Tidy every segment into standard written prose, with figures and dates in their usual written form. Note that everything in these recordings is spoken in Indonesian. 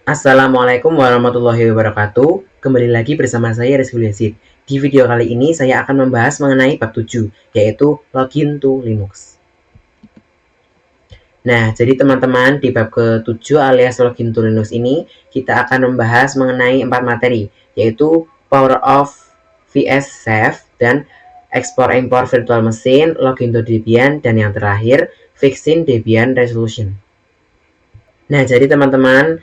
Assalamualaikum warahmatullahi wabarakatuh. Kembali lagi bersama saya Rizky Yazid. Di video kali ini saya akan membahas mengenai bab 7, yaitu login to Linux. Nah, jadi teman-teman di bab ke-7 alias login to Linux ini kita akan membahas mengenai 4 materi, yaitu power off vs save dan export import virtual machine, login to Debian, dan yang terakhir fixing Debian resolution. Nah, jadi teman-teman,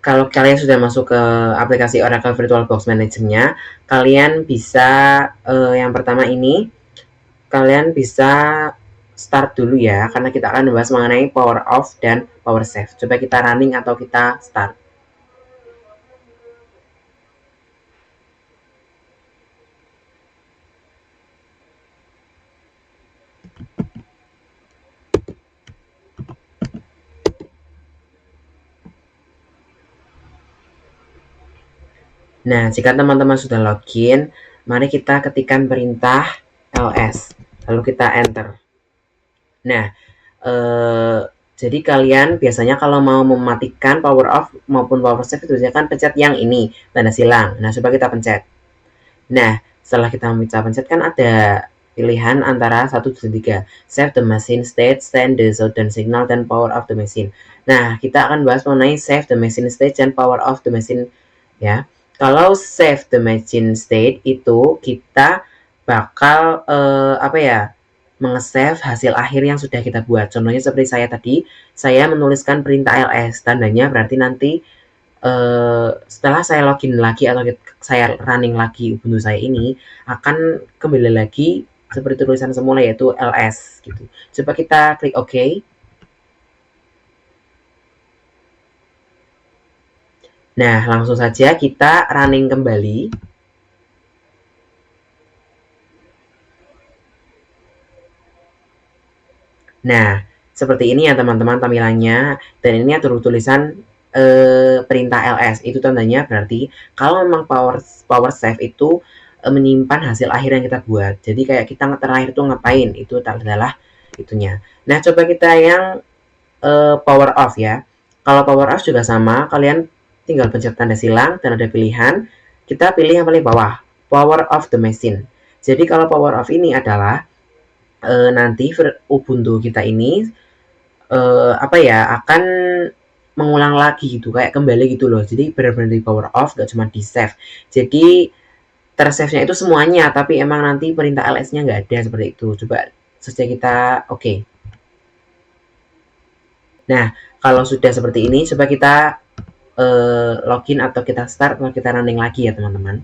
kalau kalian sudah masuk ke aplikasi Oracle VirtualBox Manager-nya, kalian bisa yang pertama ini, kalian bisa start dulu ya, karena kita akan membahas mengenai power off dan power save. Coba kita running atau kita start. Nah, jika teman-teman sudah login, mari kita ketikkan perintah ls, lalu kita enter. Nah, jadi kalian biasanya kalau mau mematikan power off maupun power save itu kan pencet yang ini, tanda silang. Nah, coba kita pencet. Nah, setelah kita pencet kan ada pilihan antara 1, 2, 3. Save the machine state, send the shutdown signal, dan power off the machine. Nah, kita akan bahas mengenai save the machine state dan power off the machine ya. Kalau save the machine state itu kita bakal apa ya, mengesave hasil akhir yang sudah kita buat. Contohnya seperti saya tadi, saya menuliskan perintah ls, tandanya berarti nanti setelah saya login lagi atau saya running lagi Ubuntu saya ini, akan kembali lagi seperti tulisan semula, yaitu ls gitu. Coba kita klik OK. Nah, langsung saja kita running kembali. Nah, seperti ini ya teman-teman tampilannya, dan ini ada tulisan perintah ls, itu tandanya berarti kalau memang power save itu menyimpan hasil akhir yang kita buat. Jadi kayak kita terakhir itu ngapain, itu adalah itunya. Nah, coba kita yang power off ya. Kalau power off juga sama, kalian tinggal pencet tanda silang dan ada pilihan. Kita pilih yang paling bawah, power off the machine. Jadi kalau power off ini adalah nanti Ubuntu kita ini apa ya, akan mengulang lagi gitu, kayak kembali gitu loh. Jadi benar-benar di power off, gak cuma di save. Jadi tersave-nya itu semuanya, tapi emang nanti perintah ls-nya nggak ada seperti itu. Coba saja kita oke. Nah, kalau sudah seperti ini, coba kita login atau kita start atau kita running lagi ya teman-teman.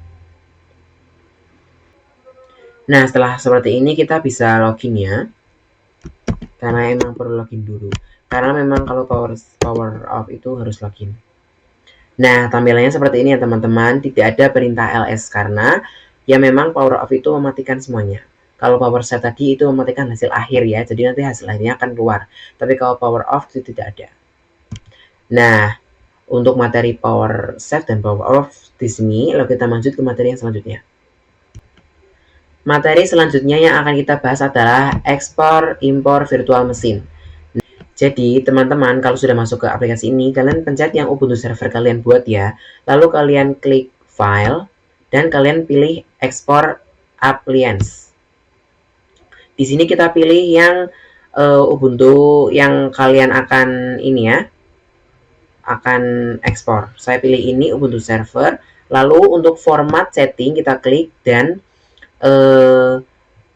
Nah, setelah seperti ini kita bisa login ya, karena emang perlu login dulu. Karena memang kalau power off itu harus login. Nah, tampilannya seperti ini ya teman-teman, tidak ada perintah ls karena ya memang power off itu mematikan semuanya. Kalau power save tadi itu mematikan hasil akhir ya, jadi nanti hasil akhirnya akan keluar. Tapi kalau power off itu tidak ada. Nah, untuk materi power save dan power off di sini, lalu kita lanjut ke materi yang selanjutnya. Materi selanjutnya yang akan kita bahas adalah ekspor impor virtual machine. Jadi teman-teman kalau sudah masuk ke aplikasi ini, kalian pencet yang Ubuntu server kalian buat ya. Lalu kalian klik file dan kalian pilih export appliance. Di sini kita pilih yang Ubuntu yang kalian akan ini ya, akan ekspor. Saya pilih ini Ubuntu server. Lalu untuk format setting kita klik dan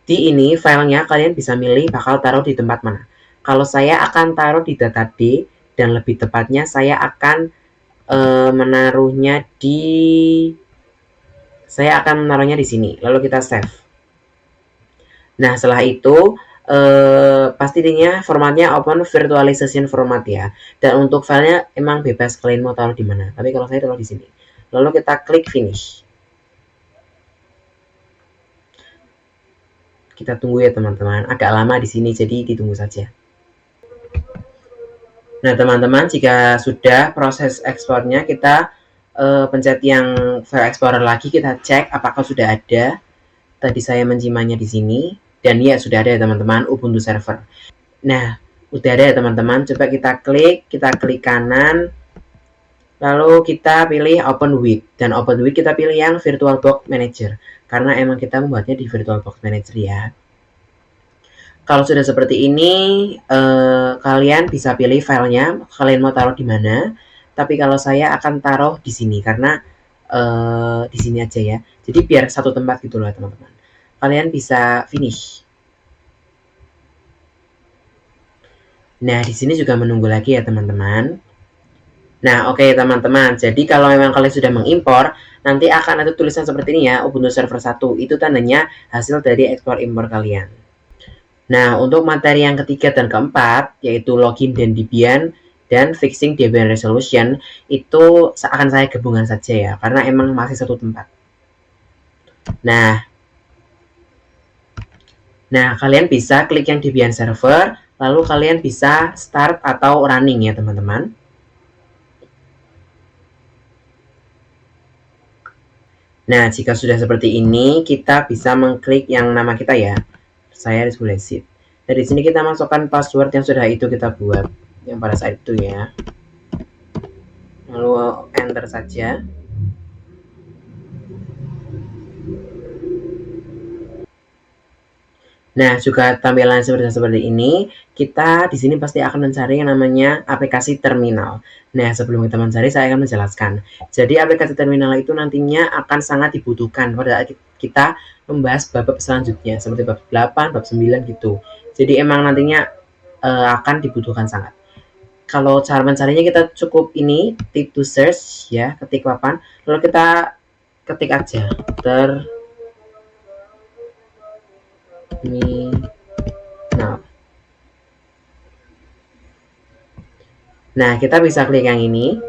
di ini filenya kalian bisa milih bakal taruh di tempat mana. Kalau saya akan taruh di data D, dan lebih tepatnya saya akan menaruhnya di sini. Lalu kita save. Nah, setelah itu pastinya formatnya open virtualization format ya. Dan untuk filenya emang bebas kalian mau taruh di mana. Tapi kalau saya taruh di sini. Lalu kita klik finish. Kita tunggu ya teman-teman, agak lama di sini jadi ditunggu saja. Nah teman-teman, jika sudah proses ekspornya, kita pencet yang file explorer lagi, kita cek apakah sudah ada. Tadi saya mencimanya di sini dan ya sudah ada ya teman-teman, Ubuntu server. Nah, udah ada ya teman-teman, coba kita klik kanan. Lalu kita pilih Open With, dan Open With kita pilih yang VirtualBox Manager, karena emang kita membuatnya di VirtualBox Manager ya. Kalau sudah seperti ini, kalian bisa pilih filenya, kalian mau taruh di mana. Tapi kalau saya akan taruh di sini, karena di sini aja ya. Jadi biar satu tempat gitu loh teman-teman. Kalian bisa finish. Nah, di sini juga menunggu lagi ya teman-teman. Nah, oke teman-teman. Jadi kalau memang kalian sudah mengimpor, nanti akan ada tulisan seperti ini ya, Ubuntu Server 1. Itu tandanya hasil dari ekspor impor kalian. Nah, untuk materi yang ketiga dan keempat, yaitu login dan Debian dan fixing Debian resolution, itu akan saya gabungan saja ya, karena emang masih satu tempat. Nah, kalian bisa klik yang Debian server, lalu kalian bisa start atau running ya teman-teman. Nah, jika sudah seperti ini, kita bisa mengklik yang nama kita ya. Saya display sheet. Nah, di sini kita masukkan password yang sudah itu kita buat yang pada saat itu ya. Lalu enter saja. Nah, juga tampilan seperti ini, kita di sini pasti akan mencari yang namanya aplikasi terminal. Nah, sebelum kita mencari, saya akan menjelaskan. Jadi, aplikasi terminal itu nantinya akan sangat dibutuhkan pada saat kita membahas bab selanjutnya, seperti bab 8, bab 9 gitu. Jadi, emang nantinya akan dibutuhkan sangat. Kalau cara mencarinya kita cukup ini, tip to search ya, ketik papan, lalu kita ketik aja terminal. Nah, kita bisa klik yang ini.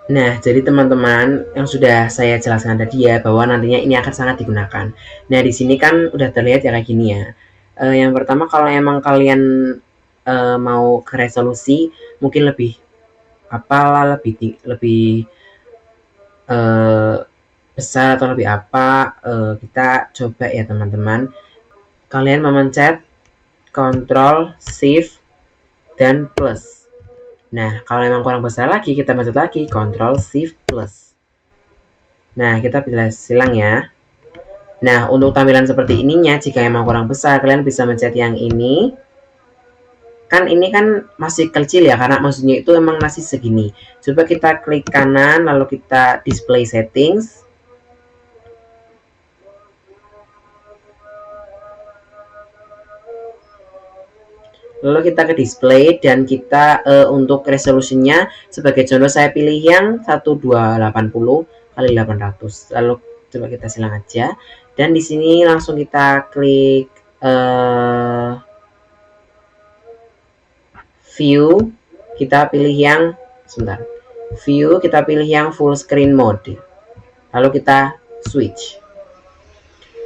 Nah, jadi teman-teman yang sudah saya jelaskan tadi ya, bahwa nantinya ini akan sangat digunakan. Nah, di sini kan udah terlihat ya kayak gini ya. Yang pertama kalau emang kalian mau ke resolusi mungkin lebih apalah lebih besar atau lebih apa, kita coba ya teman-teman. Kalian memencet Ctrl Shift dan plus. Nah, kalau memang kurang besar lagi, kita pencet lagi Ctrl Shift plus. Nah, kita pilih silang ya. Nah, untuk tampilan seperti ininya, jika emang kurang besar, kalian bisa mencet yang ini. Kan ini kan masih kecil ya, karena maksudnya itu emang masih segini. Coba kita klik kanan, lalu kita display settings. Lalu kita ke display dan kita untuk resolusinya sebagai contoh saya pilih yang 1280 kali 800. Lalu coba kita silang aja dan di sini langsung kita klik view, kita pilih yang sebentar. View kita pilih yang full screen mode. Lalu kita switch.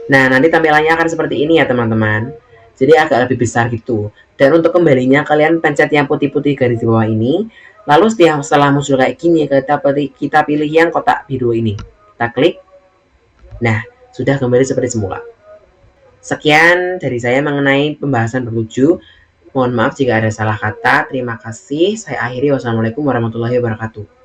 Nah, nanti tampilannya akan seperti ini ya, teman-teman. Jadi agak lebih besar gitu. Dan untuk kembalinya kalian pencet yang putih-putih garis di bawah ini. Lalu setelah muncul kayak gini, kita pilih yang kotak biru ini. Kita klik. Nah, sudah kembali seperti semula. Sekian dari saya mengenai pembahasan bab 7. Mohon maaf jika ada salah kata. Terima kasih. Saya akhiri. Wassalamualaikum warahmatullahi wabarakatuh.